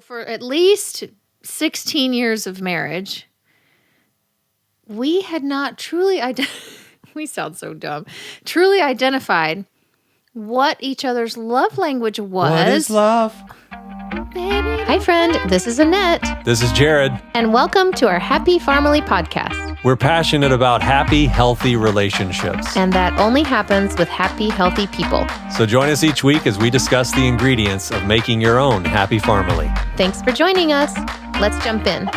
So for at least 16 years of marriage, we had not truly we sound so dumb. Truly identified what each other's love language was. What is love? Baby. Hi, friend. This is Annette. This is Jared. And welcome to our Happy Family podcast. We're passionate about happy, healthy relationships. And that only happens with happy, healthy people. So join us each week as we discuss the ingredients of making your own happy family. Thanks for joining us. Let's jump in.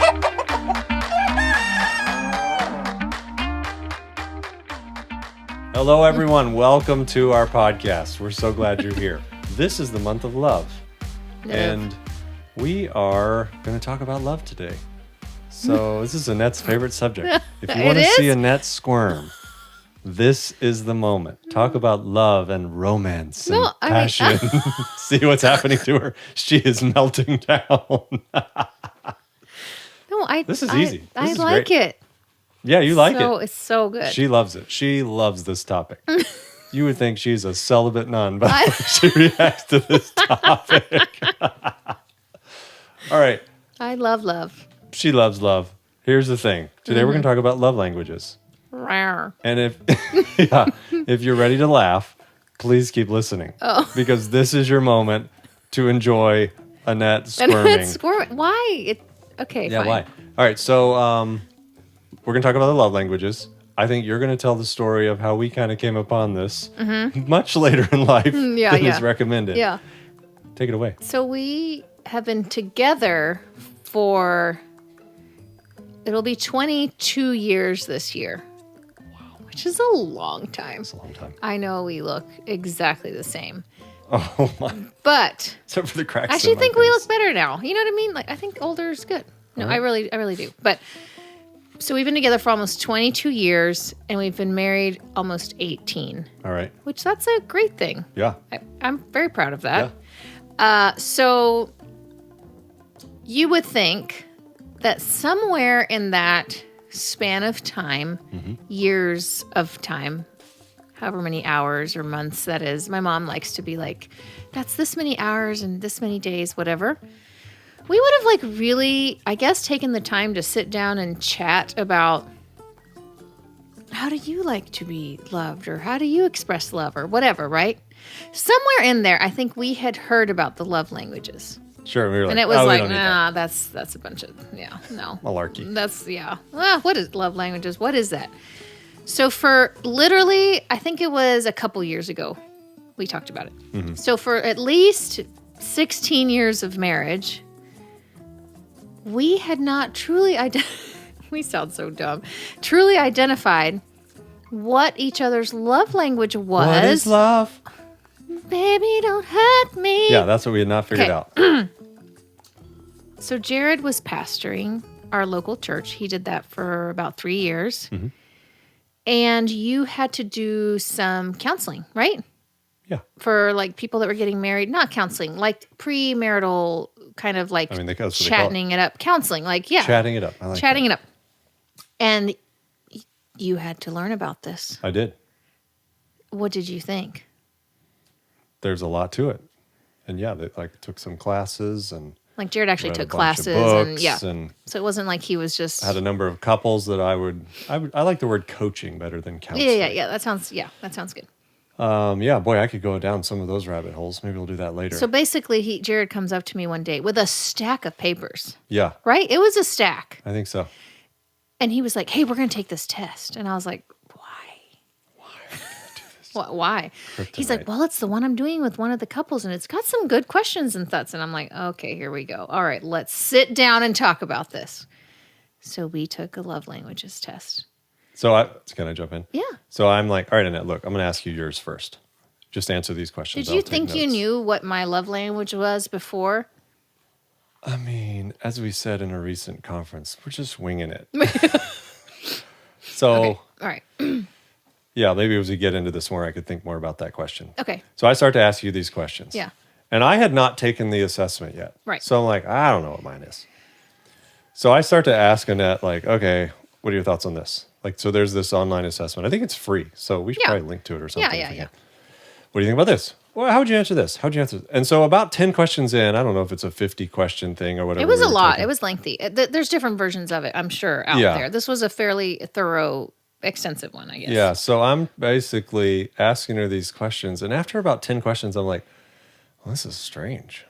Hello, everyone. Welcome to our podcast. We're so glad you're here. This is the month of love. And we are going to talk about love today. So this is Annette's favorite subject. If you want to see Annette squirm, this is the moment. Talk about love and romance and passion. See what's happening to her. She is melting down. This is easy. I like it. Yeah, you like it. It's so good. She loves it. She loves this topic. You would think she's a celibate nun, but she reacts to this topic. All right. I love love. She loves love. Here's the thing. Today we're going to talk about love languages. Rawr. And if you're ready to laugh, please keep listening. Oh. Because this is your moment to enjoy Annette squirming. Why? Okay, yeah, fine. why? All right, so we're going to talk about the love languages. I think you're going to tell the story of how we kind of came upon this much later in life than is recommended. Yeah. Take it away. So we have been together for, it'll be 22 years this year. Wow. Which is a long time. It's a long time. I know we look exactly the same. Oh, my. But except for the cracks I actually think face. we look better now. You know what I mean? Like, I think older is good. No, right. I really do. But so we've been together for almost 22 years, and we've been married almost 18. All right. Which that's a great thing. Yeah. I'm very proud of that. Yeah. So you would think that somewhere in that span of time, years of time, however many hours or months that is, my mom likes to be like, that's this many hours and this many days, whatever. We would have like really, I guess, taken the time to sit down and chat about how do you like to be loved or how do you express love or whatever, right? Somewhere in there, I think we had heard about the love languages. Sure. We were like, and it was like, nah, that's a bunch of, no. Malarkey. That's, Well, what is love languages? What is that? So for literally, I think it was a couple years ago, we talked about it. Mm-hmm. So for at least 16 years of marriage, we had not truly we sound so dumb. Truly identified what each other's love language was. What is love? Baby, don't hurt me. Yeah, that's what we had not figured out. So Jared was pastoring our local church. He did that for about 3 years. Mm-hmm. And you had to do some counseling, right? Yeah. For like people that were getting married. Not counseling, like premarital kind of like chatting it up. Counseling, like, yeah. Chatting it up. I like chatting it up. And you had to learn about this. I did. What did you think? There's a lot to it. And yeah, they took some classes and like Jared actually took classes and so it wasn't like he was just had a number of couples that I like the word coaching better than counseling. Yeah. That sounds good. Boy, I could go down some of those rabbit holes. Maybe we'll do that later. So basically Jared comes up to me one day with a stack of papers. Yeah. Right? It was a stack. I think so. And he was like, "Hey, we're going to take this test." And I was like, "Why? Why are we going to do this?" Why? Kryptonite. He's like, "Well, it's the one I'm doing with one of the couples, and it's got some good questions and thoughts." And I'm like, "Okay, here we go. All right, let's sit down and talk about this." So we took a love languages test. So can I jump in? Yeah. So I'm like, all right, Annette, look, I'm going to ask you yours first. Just answer these questions. Did you think you knew what my love language was before? I mean, as we said in a recent conference, we're just winging it. So, okay. All right. Yeah, maybe as we get into this more, I could think more about that question. Okay. So I start to ask you these questions. Yeah. And I had not taken the assessment yet. Right. So I'm like, I don't know what mine is. So I start to ask Annette, like, okay, what are your thoughts on this? Like, so there's this online assessment. I think it's free. So we should probably link to it or something. Yeah. What do you think about this? well, how would you answer this? How would you answer this? And so about 10 questions in, I don't know if it's a 50 question thing or whatever. It was a lot. Taking. It was lengthy. There's different versions of it, I'm sure, out there. This was a fairly thorough, extensive one, I guess. Yeah, so I'm basically asking her these questions. And after about 10 questions, I'm like, well, this is strange.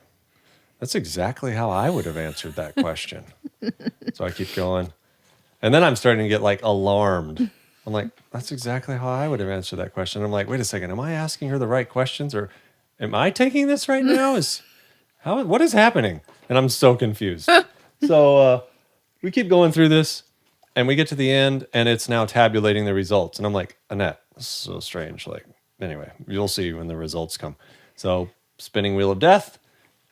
That's exactly how I would have answered that question. So I keep going. And then I'm starting to get like alarmed. I'm like, that's exactly how I would have answered that question. I'm like, wait a second, am I asking her the right questions or am I taking this right now? What is happening? And I'm so confused. So we keep going through this and we get to the end and it's now tabulating the results. And I'm like, Annette, this is so strange. Like, anyway, you'll see when the results come. So spinning wheel of death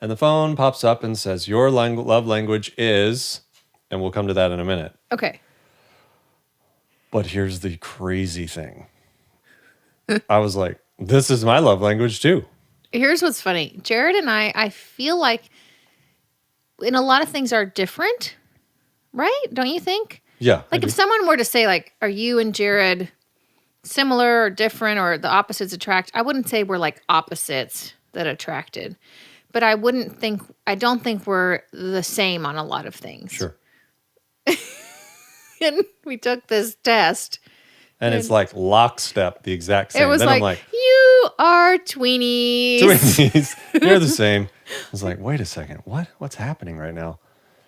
and the phone pops up and says, your love language is, and we'll come to that in a minute. Okay. But here's the crazy thing. I was like, this is my love language too. Here's what's funny. Jared and I feel like in a lot of things are different, right? Don't you think? Yeah. Like if someone were to say like, are you and Jared similar or different or the opposites attract? I wouldn't say we're like opposites that attracted, but I don't think we're the same on a lot of things. Sure. And we took this test. And it's like lockstep, the exact same. It was then like, I'm like, you are tweenies. Twinsies, you're the same. I was like, wait a second, what's happening right now?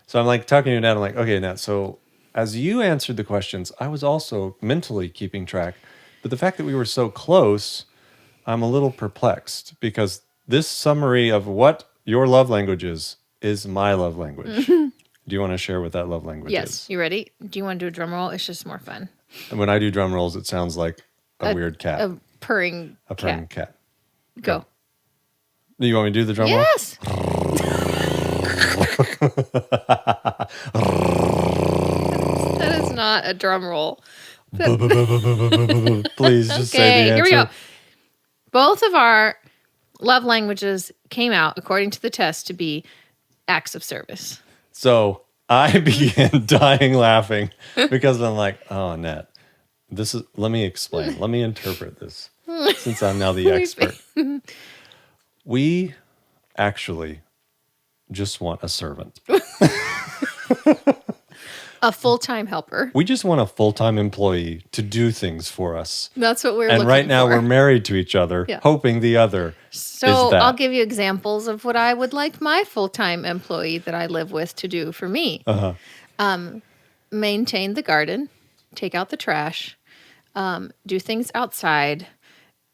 So I'm like talking to Nat. I'm like, okay, Nat. So as you answered the questions, I was also mentally keeping track. But the fact that we were so close, I'm a little perplexed because this summary of what your love language is my love language. Do you want to share what that love language is? Yes. You ready? Do you want to do a drum roll? It's just more fun. And when I do drum rolls, it sounds like a weird cat. A purring cat. Go. Do you want me to do the drum roll? Yes. That is not a drum roll. Please just say the answer. Here we go. Both of our love languages came out, according to the test, to be acts of service. So I began dying laughing because I'm like, oh, Annette, let me explain. Let me interpret this since I'm now the expert. We actually just want a servant. A full-time helper. We just want a full-time employee to do things for us. That's what we're looking for. And right now we're married to each other, hoping the other is that. I'll give you examples of what I would like my full-time employee that I live with to do for me. Maintain the garden, take out the trash, do things outside.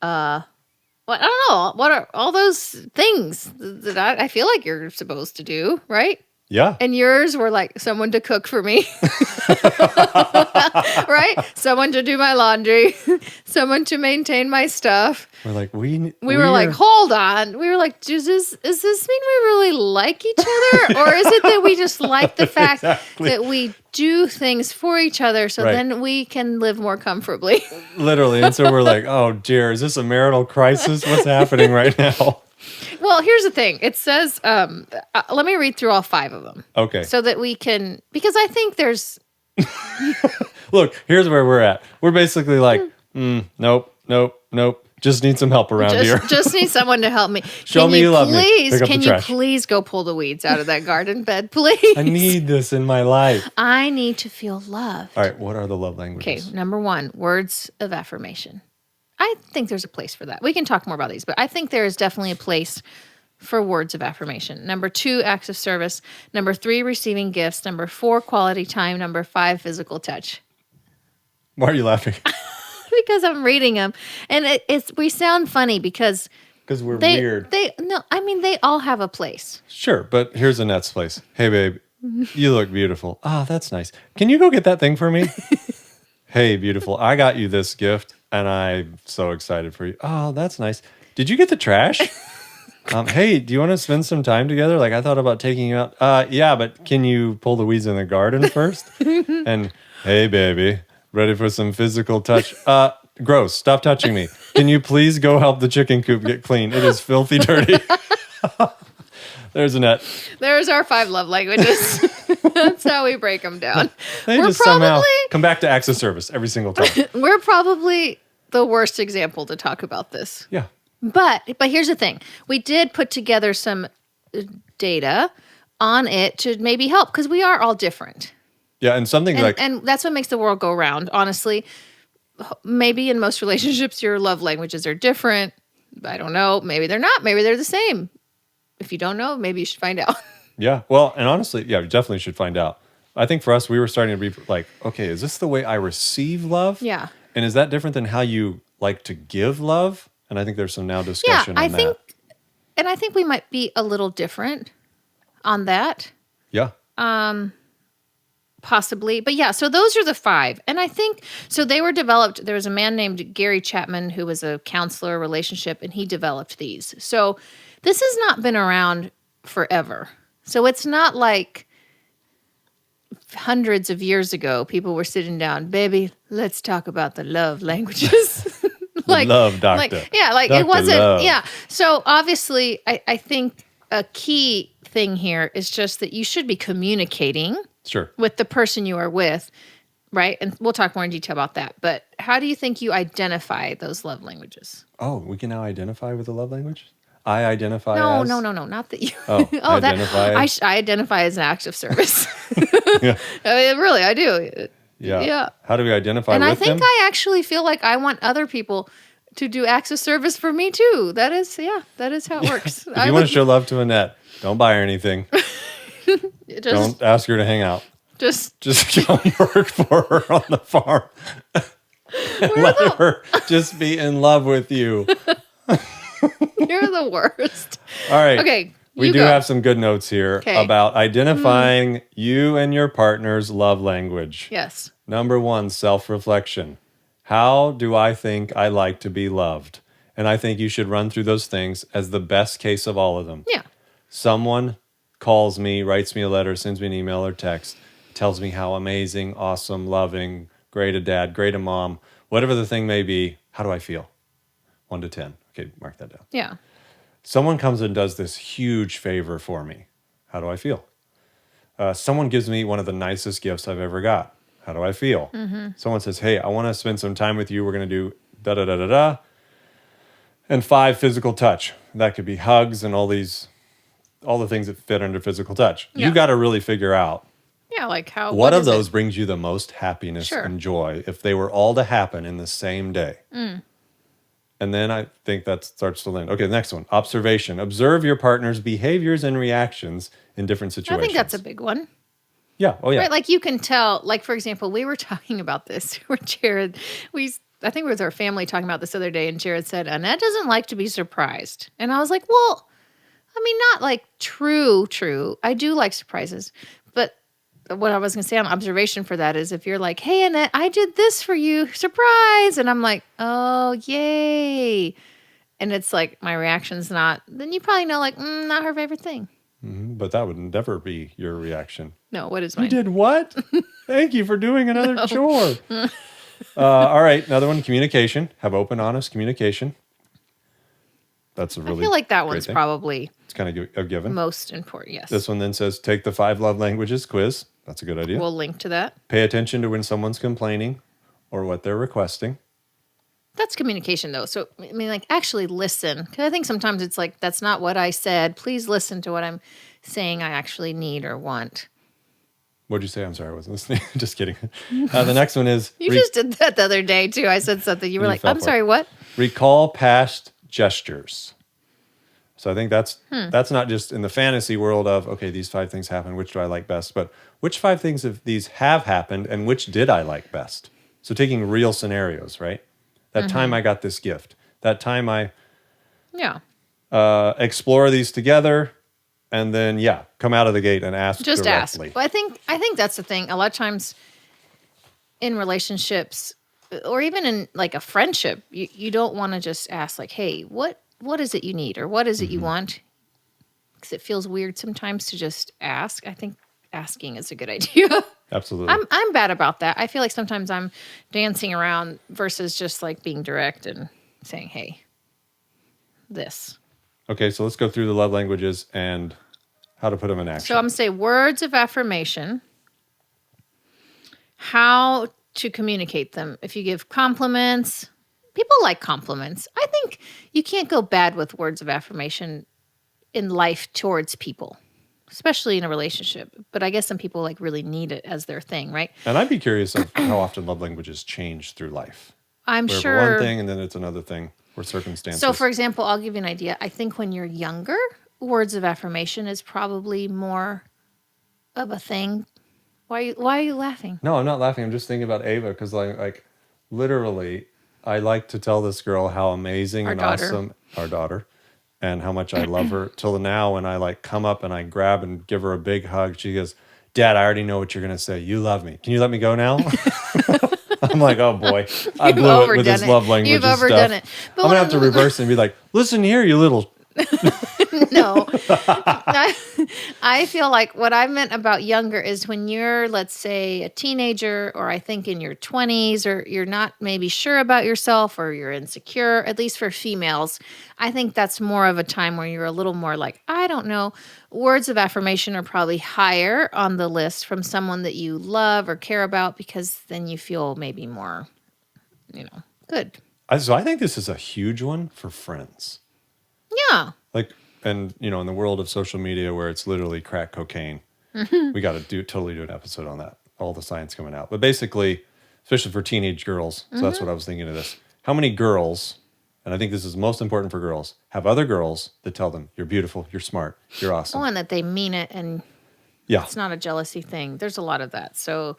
I don't know. What are all those things that I feel like you're supposed to do, right? Yeah. And yours were like someone to cook for me. Right? Someone to do my laundry. Someone to maintain my stuff. We're like, we were like, hold on. We were like, does this mean we really like each other? Or is it that we just like the fact that we do things for each other so then we can live more comfortably? Literally. And so we're like, oh dear, is this a marital crisis? What's happening right now? Well, here's the thing. It says, let me read through all 5 of them. Okay. So that we can, because I think there's... Look, here's where we're at. We're basically like, nope. Just need some help around here. Just need someone to help me. Show me you love me. Can you please go pull the weeds out of that garden bed, please? I need this in my life. I need to feel loved. All right, what are the love languages? Okay, number 1, words of affirmation. I think there's a place for that. We can talk more about these, but I think there is definitely a place for words of affirmation. Number 2, acts of service. Number 3, receiving gifts. Number 4, quality time. Number 5, physical touch. Why are you laughing? Because I'm reading them, and we sound funny because we're weird. They all have a place. Sure, but here's Annette's place. Hey, babe, you look beautiful. Oh, that's nice. Can you go get that thing for me? Hey, beautiful, I got you this gift, and I'm so excited for you. Oh, that's nice. Did you get the trash? Hey, do you want to spend some time together? Like, I thought about taking you out. Yeah, but can you pull the weeds in the garden first? And, hey, baby, ready for some physical touch? Gross, stop touching me. Can you please go help the chicken coop get clean? It is filthy dirty. There's Annette. There's our 5 love languages. That's how we break them down. They just somehow come back to acts of service every single time. We're probably the worst example to talk about this. Yeah. But here's the thing. We did put together some data on it to maybe help because we are all different. Yeah, and something And that's what makes the world go round, honestly. Maybe in most relationships, your love languages are different. I don't know. Maybe they're not. Maybe they're the same. If you don't know, maybe you should find out. Yeah. Well, and honestly, yeah, we definitely should find out. I think for us, we were starting to be like, okay, is this the way I receive love? Yeah. And is that different than how you like to give love? And I think there's some now discussion on that. I think we might be a little different on that. Yeah. Possibly. But yeah, so those are the 5. And I think, so they were developed, there was a man named Gary Chapman who was a counselor, relationship, and he developed these. So this has not been around forever. So it's not like hundreds of years ago, people were sitting down, baby, let's talk about the love languages. Love doctor. It wasn't, love. yeah. So obviously, I think a key thing here is just that you should be communicating with the person you are with, right? And we'll talk more in detail about that. But how do you think you identify those love languages? Oh, we can now identify with the love language? I identify No, as? no, not that you. Oh, I identify as an act of service. Yeah. I mean, really, I do. Yeah. Yeah. How do we identify with them? And I think I actually feel like I want other people to do acts of service for me too. That is how it works. If you want to show love to Annette, don't buy her anything. Don't ask her to hang out. Just come work for her on the farm. Let her just be in love with you. You're the worst. All right. Okay. We do have some good notes here about identifying you and your partner's love language. Yes. Number 1, self-reflection. How do I think I like to be loved? And I think you should run through those things as the best case of all of them. Yeah. Someone calls me, writes me a letter, sends me an email or text, tells me how amazing, awesome, loving, great a dad, great a mom, whatever the thing may be. How do I feel? 1 to 10. Okay, mark that down. Yeah. Someone comes and does this huge favor for me. How do I feel? Someone gives me one of the nicest gifts I've ever got. How do I feel? Mm-hmm. Someone says, hey, I want to spend some time with you. We're going to do da-da-da-da-da. And 5, physical touch. That could be hugs and all the things that fit under physical touch. Yeah. You got to really figure out. Yeah, like how. What of those brings you the most happiness and joy if they were all to happen in the same day? Mm. And then I think that starts to land. Okay, the next one. Observation. Observe your partner's behaviors and reactions in different situations. I think that's a big one. Yeah. Oh, yeah. Right, like you can tell, like, for example, we were talking about this with Jared. I think we were with our family talking about this other day, and Jared said, Annette doesn't like to be surprised. And I was like, well, I mean, not like true. I do like surprises. But what I was going to say on observation for that is if you're like, hey, Annette, I did this for you, surprise. And I'm like, oh, yay. And it's like my reaction's not, then you probably know, like, not her favorite thing. Mm-hmm, but that would never be your reaction. No, what is mine? You did what? Thank you for doing another chore. All right, another one, communication. Have open, honest communication. That's a really I feel like that one's probably it's kind of a given. Most important, yes. This one then says, take the 5 love languages quiz. That's a good idea. We'll link to that. Pay attention to when someone's complaining or what they're requesting. That's communication, though. So, I mean, like, actually listen. Because I think sometimes it's like, that's not what I said. Please listen to what I'm saying I actually need or want. What'd you say? I'm sorry, I wasn't listening. Just kidding. The next one is... You just did that the other day, too. I said something. You were like, I'm sorry, what? Recall past gestures. So I think that's not just in the fantasy world of, okay, these 5 things happen. Which do I like best? But which 5 things of these have happened and which did I like best? So taking real scenarios, right? That time I got this gift. That time I explore these together, and then come out of the gate and ask just directly. Ask. Well, I think that's the thing. A lot of times in relationships, or even in like a friendship, you don't want to just ask like, "Hey, what is it you need, or what is it you want?" Because it feels weird sometimes to just ask. I think asking is a good idea. Absolutely. I'm bad about that. I feel like sometimes I'm dancing around versus just like being direct and saying, hey, this. Okay, so let's go through the love languages and how to put them in action. So I'm going to say words of affirmation, how to communicate them. If you give compliments, People like compliments. I think you can't go bad with words of affirmation in life towards people, especially in a relationship. But I guess some people like really need it as their thing, right? And I'd be curious of how often love languages change through life. I'm Where sure. for one thing, and then it's another thing, or circumstances. So, for example, I'll give you an idea. I think when you're younger, words of affirmation is probably more of a thing. Why are you laughing? No, I'm not laughing. I'm just thinking about Ava because, like, literally, I like to tell this girl how amazing and awesome our daughter, and how much I love her. Till now, when I like come up and I grab and give her a big hug, she goes, "Dad, I already know what you're gonna say. You love me. Can you let me go now?" I'm like, oh boy, I blew it with this love language. You've overdone it. But I'm gonna have to reverse it and be like, "Listen here, you little." No. I feel like what I meant about younger is when you're, let's say, a teenager, or I think in your 20s, or you're not maybe sure about yourself, or you're insecure, at least for females. I think that's more of a time where you're a little more like, I don't know. Words of affirmation are probably higher on the list from someone that you love or care about, because then you feel maybe more, good. So I think this is a huge one for friends. Yeah. Like, and in the world of social media where it's literally crack cocaine, we got to totally do an episode on that. All the science coming out. But basically, especially for teenage girls, so that's what I was thinking of this. How many girls, and I think this is most important for girls, have other girls that tell them, you're beautiful, you're smart, you're awesome. Oh, and that they mean it, and it's not a jealousy thing. There's a lot of that. So,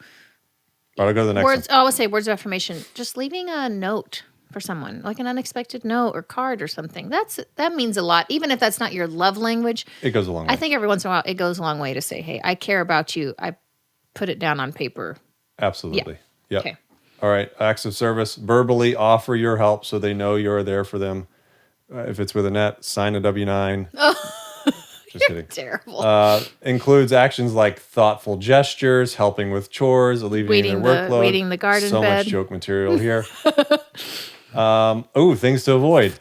but I'll go to the next one. I always say words of affirmation. Just leaving a note for someone, like an unexpected note or card or something. That means a lot. Even if that's not your love language, it goes a long way. I think every once in a while it goes a long way to say, hey, I care about you. I put it down on paper. Absolutely. Yeah. Okay. All right. Acts of service. Verbally offer your help so they know you're there for them. If it's with a net, sign a W-9. Just kidding. Terrible. Includes actions like thoughtful gestures, helping with chores, alleviating their workload. Weeding the garden so bed. Much joke material here. Things to avoid.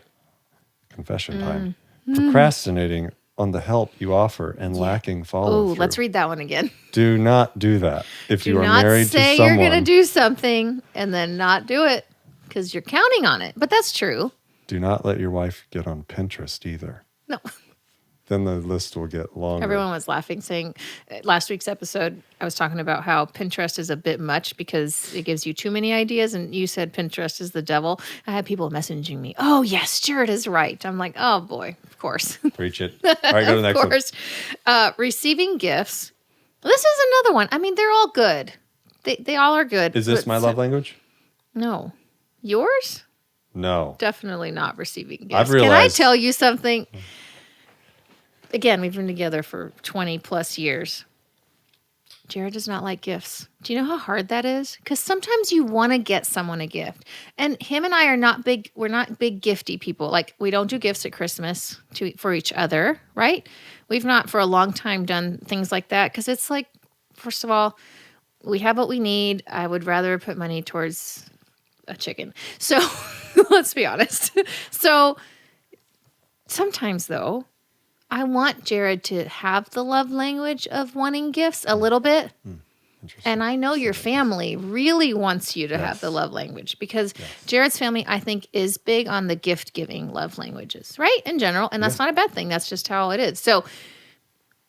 Confession time. Procrastinating on the help you offer and lacking follow-through. Let's read that one again. Do not do that. If you are married to someone. Do not say you're going to do something and then not do it because you're counting on it. But that's true. Do not let your wife get on Pinterest either. No. Then the list will get longer. Everyone was laughing, saying last week's episode, I was talking about how Pinterest is a bit much because it gives you too many ideas. And you said Pinterest is the devil. I had people messaging me, oh, yes, Jared is right. I'm like, oh, boy, of course. Preach it. All right, go to the next one. Of course. Receiving gifts. This is another one. I mean, they're all good. They all are good. Is this my love language? No. Yours? No. Definitely not receiving gifts. I've realized. Can I tell you something? Again, we've been together for 20 plus years. Jared does not like gifts. Do you know how hard that is? Because sometimes you want to get someone a gift. And him and I are not big, we're not big gifty people. Like, we don't do gifts at Christmas for each other, right? We've not for a long time done things like that. Because it's like, first of all, we have what we need. I would rather put money towards a chicken. So let's be honest. So sometimes though, I want Jared to have the love language of wanting gifts a little bit. And I know your family really wants you to have the love language because Jared's family, I think, is big on the gift-giving love languages, right? In general. And that's not a bad thing. That's just how it is. So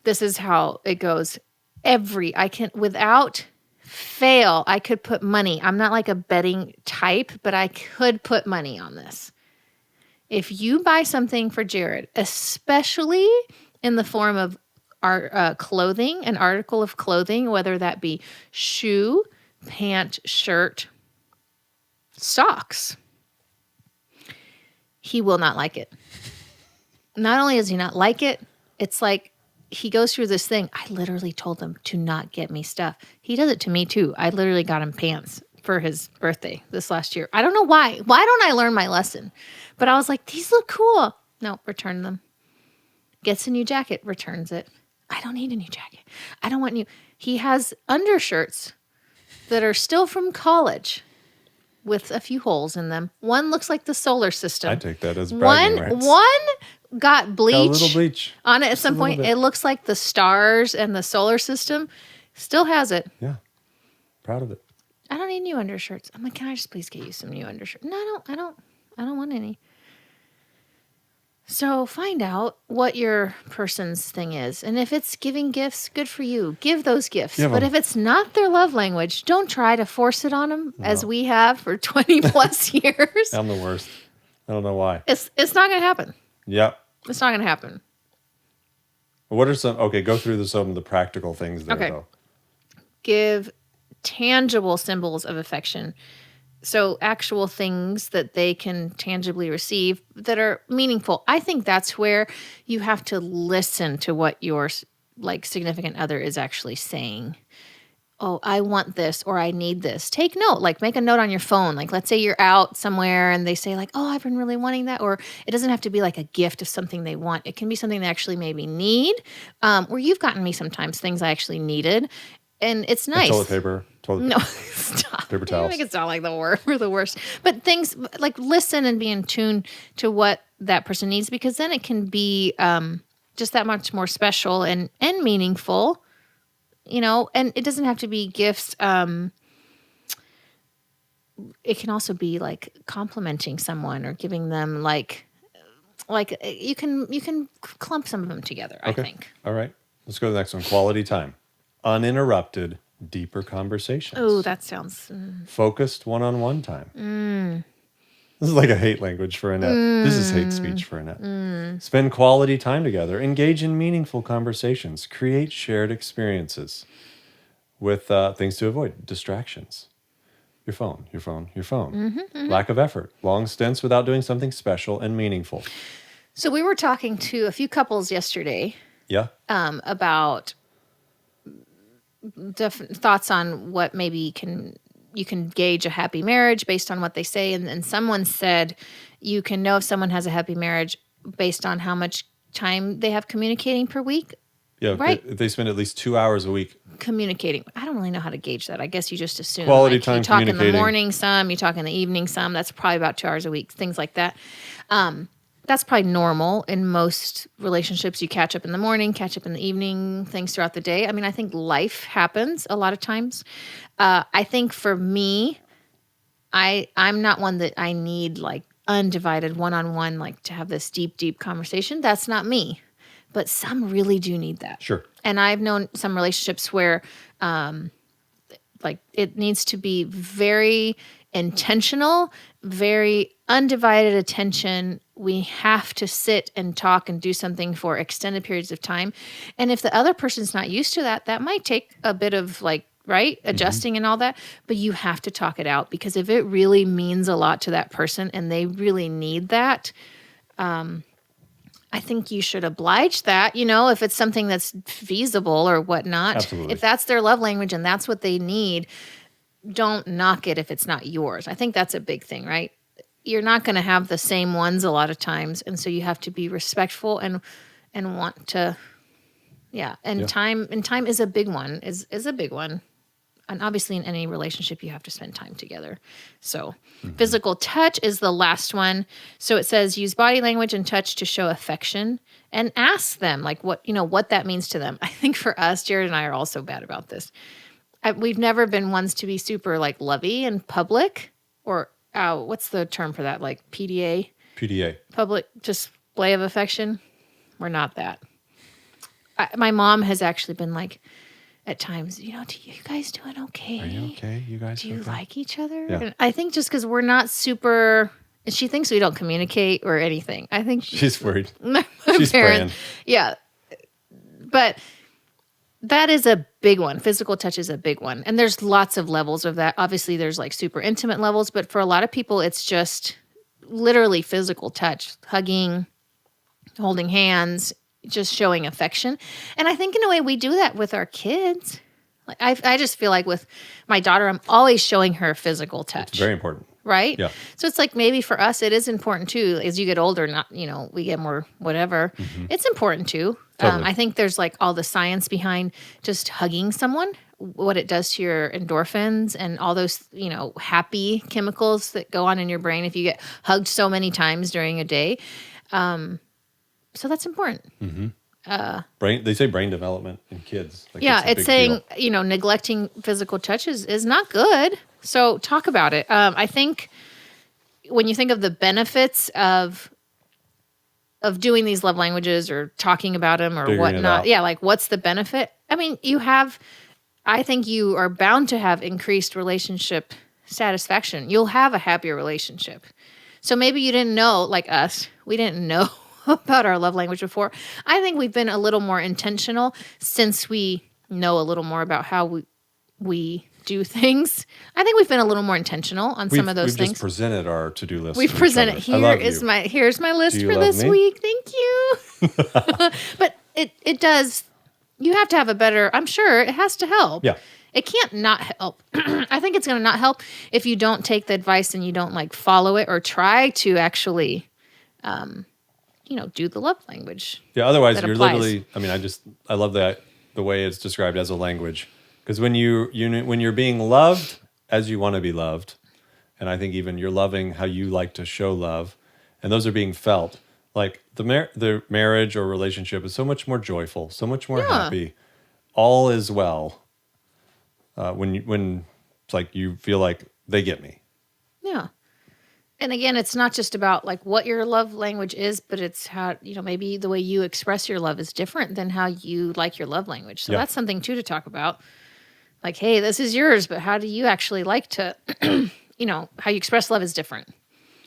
this is how it goes. Without fail, I could put money. I'm not like a betting type, but I could put money on this. If you buy something for Jared, especially in the form of our clothing, an article of clothing, whether that be shoe, pant, shirt, socks, he will not like it. Not only does he not like it, it's like he goes through this thing. I literally told him to not get me stuff. He does it to me too. I literally got him pants for his birthday this last year. I don't know why. Why don't I learn my lesson? But I was like, these look cool. No, return them. Gets a new jacket, returns it. I don't need a new jacket. I don't want new. He has undershirts that are still from college with a few holes in them. One looks like the solar system. I take that as bragging rights. One got bleach, got a little bleach on it at some point. It looks like the stars and the solar system. Still has it. Yeah. Proud of it. I don't need new undershirts. I'm like, can I just please get you some new undershirts? No, I don't. I don't want any. So find out what your person's thing is. And if it's giving gifts, good for you. Give those gifts. But if it's not their love language, don't try to force it on them as we have for 20 plus years. I'm the worst. I don't know why. It's not going to happen. Yep. It's not going to happen. What are go through some of the practical things there, though. Give tangible symbols of affection. So actual things that they can tangibly receive that are meaningful. I think that's where you have to listen to what your significant other is actually saying. Oh, I want this or I need this. Take note, make a note on your phone. Let's say you're out somewhere and they say oh, I've been really wanting that. Or it doesn't have to be a gift of something they want. It can be something they actually maybe need. Or you've gotten me sometimes things I actually needed. And it's nice. Toilet paper. No, stop. Paper towels. You make it sound like we're the worst. But things listen and be in tune to what that person needs, because then it can be just that much more special and meaningful, and it doesn't have to be gifts. It can also be complimenting someone or giving them you can clump some of them together, I think. All right. Let's go to the next one. Quality time. Uninterrupted, deeper conversations. Oh, that sounds... Focused one-on-one time. This is like a hate language for Annette. This is hate speech for Annette. Spend quality time together. Engage in meaningful conversations. Create shared experiences with things to avoid. Distractions. Your phone. Lack of effort. Long stints without doing something special and meaningful. So we were talking to a few couples yesterday. Yeah. About... thoughts on what maybe you can gauge a happy marriage based on what they say. And someone said you can know if someone has a happy marriage based on how much time they have communicating per week. Yeah, right? If they spend at least 2 hours a week communicating. I don't really know how to gauge that. I guess you just assume quality time you talk in communicating. The morning some, you talk in the evening some. That's probably about 2 hours a week, things like that. That's probably normal in most relationships. You catch up in the morning, catch up in the evening, things throughout the day. I mean, I think life happens a lot of times. I think for me, I'm not one that I need undivided one-on-one, to have this deep, deep conversation. That's not me. But some really do need that. Sure. And I've known some relationships where it needs to be very intentional, very undivided attention. We have to sit and talk and do something for extended periods of time. And if the other person's not used to that, that might take a bit of adjusting and all that. But you have to talk it out, because if it really means a lot to that person and they really need that, I think you should oblige that, if it's something that's feasible or whatnot. Absolutely. If that's their love language and that's what they need, don't knock it if it's not yours. I think that's a big thing, right? You're not going to have the same ones a lot of times. And so you have to be respectful and want to, time is a big one, is a big one. And obviously in any relationship, you have to spend time together. So physical touch is the last one. So it says use body language and touch to show affection, and ask them what that means to them. I think for us, Jared and I are also bad about this. We've never been ones to be super lovey in public, or what's the term for that? PDA? PDA. Public display of affection. We're not that. My mom has actually been at times, do you guys doing okay? Are you okay? You guys do you okay? like each other? Yeah. And I think just because we're not super, she thinks we don't communicate or anything. I think she's worried. She's parents, yeah. But that is a big one. Physical touch is a big one. And there's lots of levels of that. Obviously, there's super intimate levels, but for a lot of people, it's just literally physical touch, hugging, holding hands, just showing affection. And I think in a way we do that with our kids. I just feel with my daughter, I'm always showing her physical touch. It's very important. Right? Yeah. So it's maybe for us, it is important too. As you get older, not, we get more whatever. Mm-hmm. It's important too. Totally. I think there's all the science behind just hugging someone, what it does to your endorphins and all those, happy chemicals that go on in your brain if you get hugged so many times during a day. So that's important. Mm-hmm. They say brain development in kids. It's saying, neglecting physical touch is not good. So talk about it. I think when you think of the benefits of doing these love languages or talking about them or Figuring it whatnot, out. yeah, like what's the benefit? I mean, I think you are bound to have increased relationship satisfaction. You'll have a happier relationship. So maybe you didn't know, like us, we didn't know about our love language before. I think we've been a little more intentional since we know a little more about how we do things. I think we've been a little more intentional on some of those We've things. just presented our to-do list. We've to each presented. other. I love Here's you. my list Do you for love this me? week. Thank you. But it does. You have to have a better. I'm sure it has to help. Yeah. It can't not help. I think it's going to not help if you don't take the advice and you don't like follow it or try to actually, do the love language. Yeah, otherwise that you're applies. literally. I mean, I love that the way it's described as a language, because when when you're being loved as you want to be loved, and I think even you're loving how you like to show love, and those are being felt. Like the marriage or relationship is so much more joyful, so much more happy. All is well. When it's like you feel like they get me. Yeah. And again, it's not just about like what your love language is, but it's how, maybe the way you express your love is different than how you like your love language. So that's something too to talk about. Like, hey, this is yours, but how do you actually like to, how you express love is different.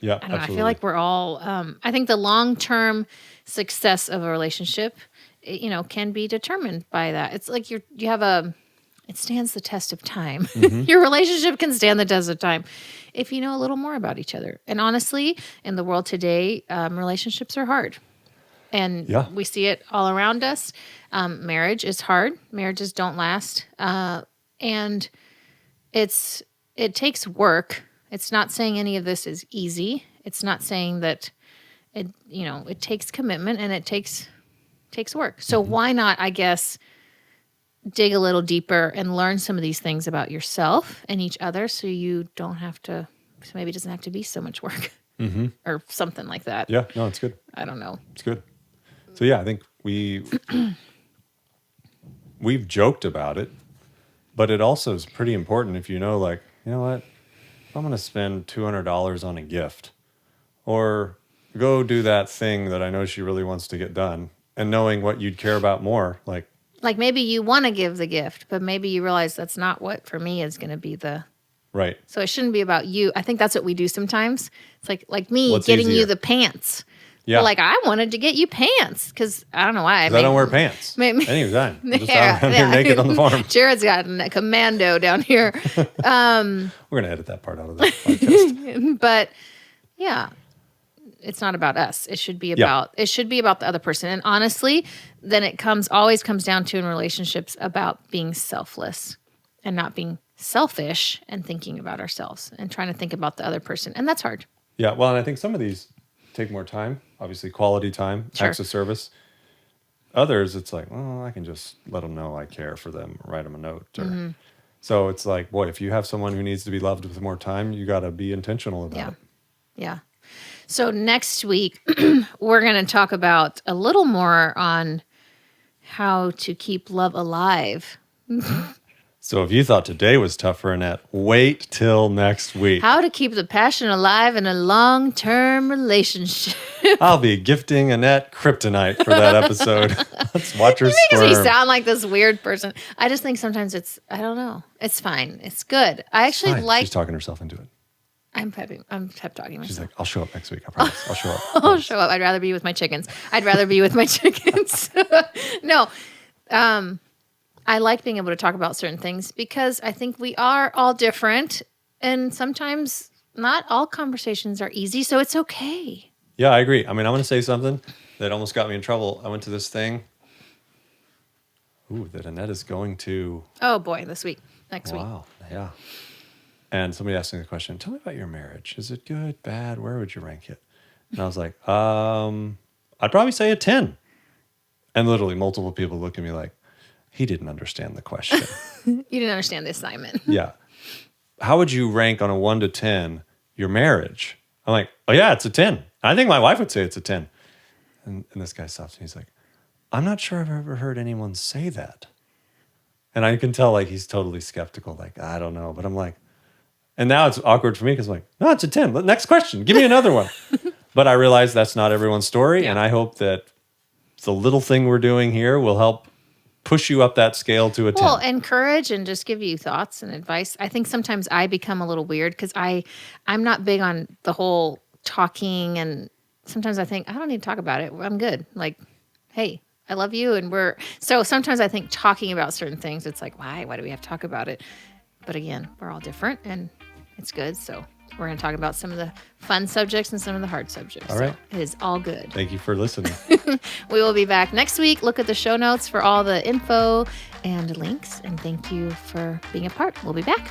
Yeah, I don't know. absolutely. I feel like we're all, I think the long-term success of a relationship, can be determined by that. It's like it stands the test of time. Mm-hmm. Your relationship can stand the test of time if you know a little more about each other. And honestly, in the world today, relationships are hard. And we see it all around us. Marriage is hard. Marriages don't last. And it takes work. It's not saying any of this is easy. It's not saying that it takes commitment and it takes work. So why not, I guess, dig a little deeper and learn some of these things about yourself and each other so you don't have to, so maybe it doesn't have to be so much work or something like that. Yeah, no, it's good. I don't know. It's good. So yeah, I think we've joked about it, but it also is pretty important if you know, like, you know what, if I'm going to spend $200 on a gift or go do that thing that I know she really wants to get done, and knowing what you'd care about more, like maybe you want to give the gift, but maybe you realize that's not what for me is going to be the right. So it shouldn't be about you. I think that's what we do sometimes. It's like me What's getting easier? you the pants. Yeah. Well, like I wanted to get you pants because I don't know why. I don't wear pants. Anytime. I'm just out here naked on the farm. Jared's got a commando down here. We're going to edit that part out of the podcast. But yeah, it's not about us. It should be about the other person. And honestly, then it always comes down to in relationships about being selfless and not being selfish and thinking about ourselves and trying to think about the other person. And that's hard. Yeah, well, and I think some of these take more time, obviously quality time, acts of service. Others, it's like, well, I can just let them know I care for them, write them a note. Or, So it's like, boy, if you have someone who needs to be loved with more time, you got to be intentional about it. Yeah. So next week, we're going to talk about a little more on how to keep love alive. So if you thought today was tough for Annette, wait till next week. How to keep the passion alive in a long-term relationship. I'll be gifting Annette kryptonite for that episode. Let's watch her It makes me squirm. sound like this weird person. I just think sometimes I don't know. It's fine. It's good. I actually Fine. like. She's talking herself into it. I'm pep talking myself. She's like, I'll show up next week. I promise. I'll show up. I'll show up. I'd rather be with my chickens. No. I like being able to talk about certain things because I think we are all different. And sometimes not all conversations are easy. So it's okay. Yeah, I agree. I mean, I'm going to say something that almost got me in trouble. I went to this thing. That Annette is going to. Oh, boy. Next week. Wow. Yeah. And somebody asked me the question, tell me about your marriage. Is it good, bad? Where would you rank it? And I was like, I'd probably say a 10. And literally multiple people look at me like, he didn't understand the question. You didn't understand the assignment. Yeah. How would you rank on a 1 to 10 your marriage? I'm like, oh, yeah, it's a 10. I think my wife would say it's a 10. And this guy stops me. He's like, I'm not sure I've ever heard anyone say that. And I can tell like he's totally skeptical. Like, I don't know. But I'm like, And now it's awkward for me because I'm like, no, it's a 10. Next question. Give me another one. But I realize that's not everyone's story. Yeah. And I hope that the little thing we're doing here will help push you up that scale to a 10. Well, encourage and just give you thoughts and advice. I think sometimes I become a little weird because I'm not big on the whole talking, and sometimes I think I don't need to talk about it. I'm good. Like, hey, I love you, and so sometimes I think talking about certain things, it's like, why do we have to talk about it? But again, we're all different, and it's good. So we're going to talk about some of the fun subjects and some of the hard subjects. All right. So it is all good. Thank you for listening. We will be back next week. Look at the show notes for all the info and links. And thank you for being a part. We'll be back.